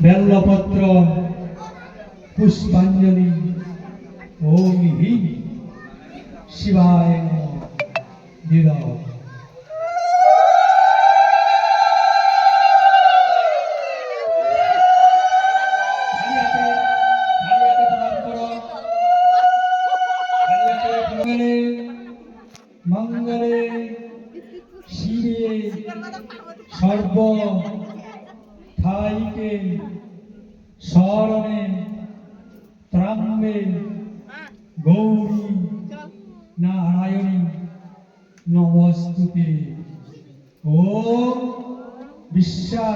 বেলপত্র পুষ্পাঞ্জলি। ওম হিং শিবায় নমঃ। নীরব। মঙ্গলে শিবে সর্ব থাইকে শরণে ত্রাম্বে গৌরী নারায়ণী নমস্তুতে। ওম বিশ্বা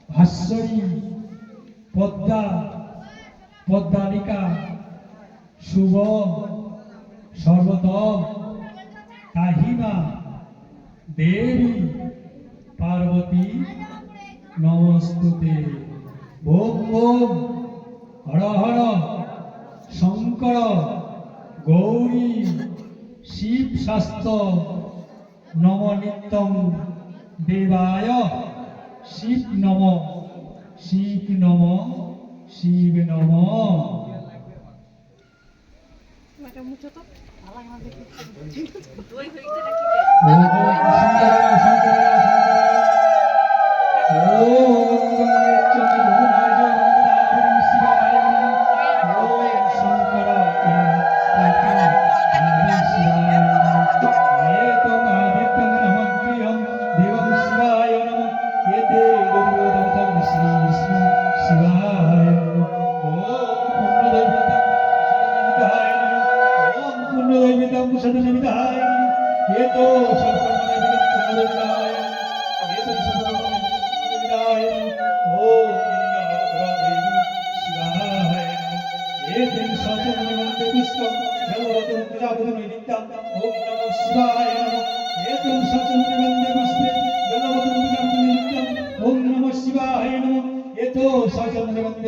ভাস্বরী পদ্মা পদ্মালিকা শুভ সর্বতম তাহিমা দেবী পার্বতী নমস্তুতে। ওম ওম হর হর শঙ্কর গৌরী শিব শাস্ত্র নম নিত্যং দেবায় শিব নম শিব নম শিব নম।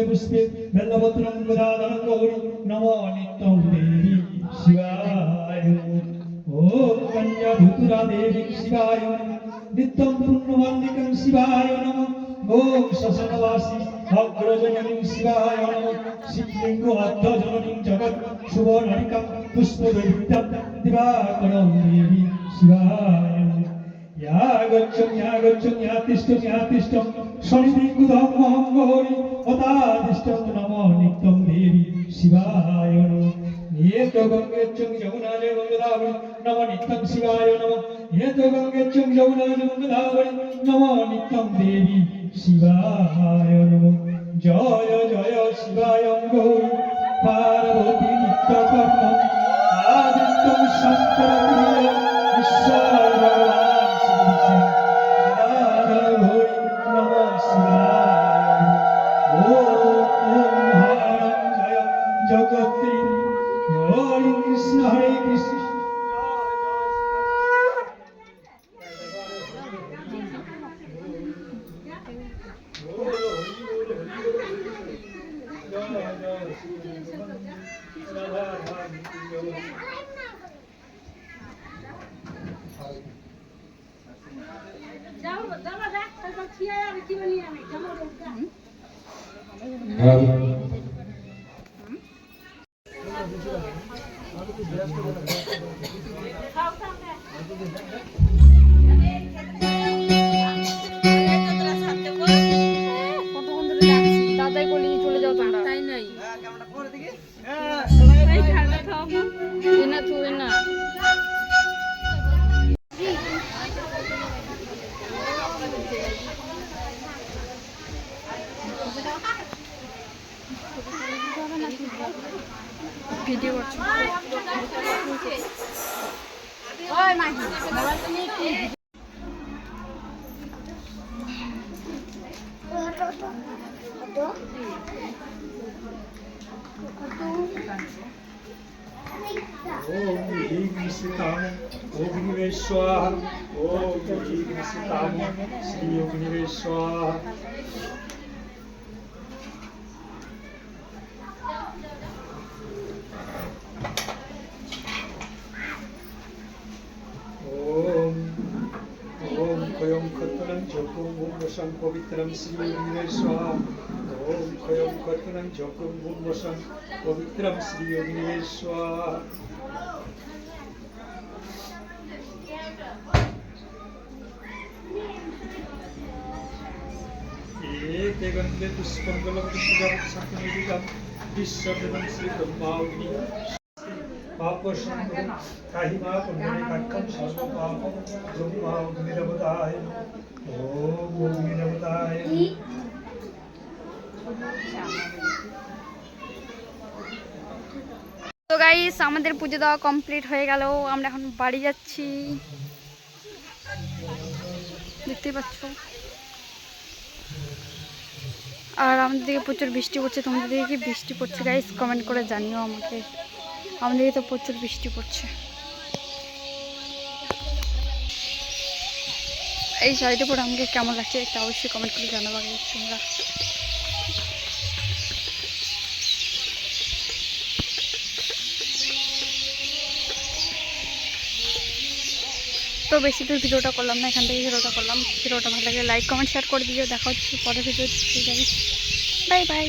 पुष्पे बेलपत्रं गदाधरं गौरी नमो नित्यं देवी शिवाय। ओम कन्या धुतुरा देवी शिवाय नित्यं पुण्यमल्लिकं शिवाय नमः। ओम शशनवासी अग्रजननीं शिवाय नमः। शिवलिंग अर्थजननीं जगत् शुभनलिकां पुष्पदेवीं दिवाकरं देवी शिवाय। यागच्छं शनिदिग्गुदं महं गौरी पदादिष्टं नमो नित्यं देवी शिवाय नमः। येतो गंगेच्छं यमुनाजे गंगाधावरी नमो नित्यं शिवाय नमः। येतो गंगेच्छं यमुनाजे गंगाधावरी नमो नित्यं देवी शिवाय नमः। जय जय शिवाय गौरी पार्वती नित्यकर्म आदित्यं शंकरप्रिय ईश्वर ভিডিও করছি। ওই মা মোবাইল তো নিয়ে কি ओम ह्रीं सीताम अग्निवे स्वाहा। ओम ह्रीं सीताम श्री अग्निवे स्वाहा। ओम ओम कयं खत्तनं 조금 분모상 पवित्रं श्री योगिने स्वाहा ओम खयं कर्तनं 조금 분모상 पवित्रं श्री योगिने स्वाहा 대건대 부스건걸로 부스가로 사건이리가 비서대는 श्री ब्रह्माग्नि पापशंभु काहिमा पुण्यने कक्कम सर्व पाप ब्रह्माग्नि नमताय ओम अग्नि नमताय তো গাইস আমাদের পুজো দেওয়া কমপ্লিট হয়ে গেল, আমরা এখন বাড়ি যাচ্ছি। দেখতেই পাচ্ছ, আর আমাদের দিকে প্রচুর বৃষ্টি পড়ছে। তোমাদের দিকে কি বৃষ্টি পড়ছে গাইস? কমেন্ট করে জানিও আমাকে। আমাদের দিকে তো প্রচুর বৃষ্টি পড়ছে। এই শাড়িটা পরে আমাকে কেমন লাগছে একটা অবশ্যই কমেন্ট করে জানাবো গাইস তোমরা। তো বেশি দূর ভিডিওটা করলাম না, এখান থেকে ভিডিওটা করলাম। ভিডিওটা ভালো লাগলে লাইক কমেন্ট শেয়ার করে দিও। দেখা হচ্ছে পরের ভিডিও। Bye bye.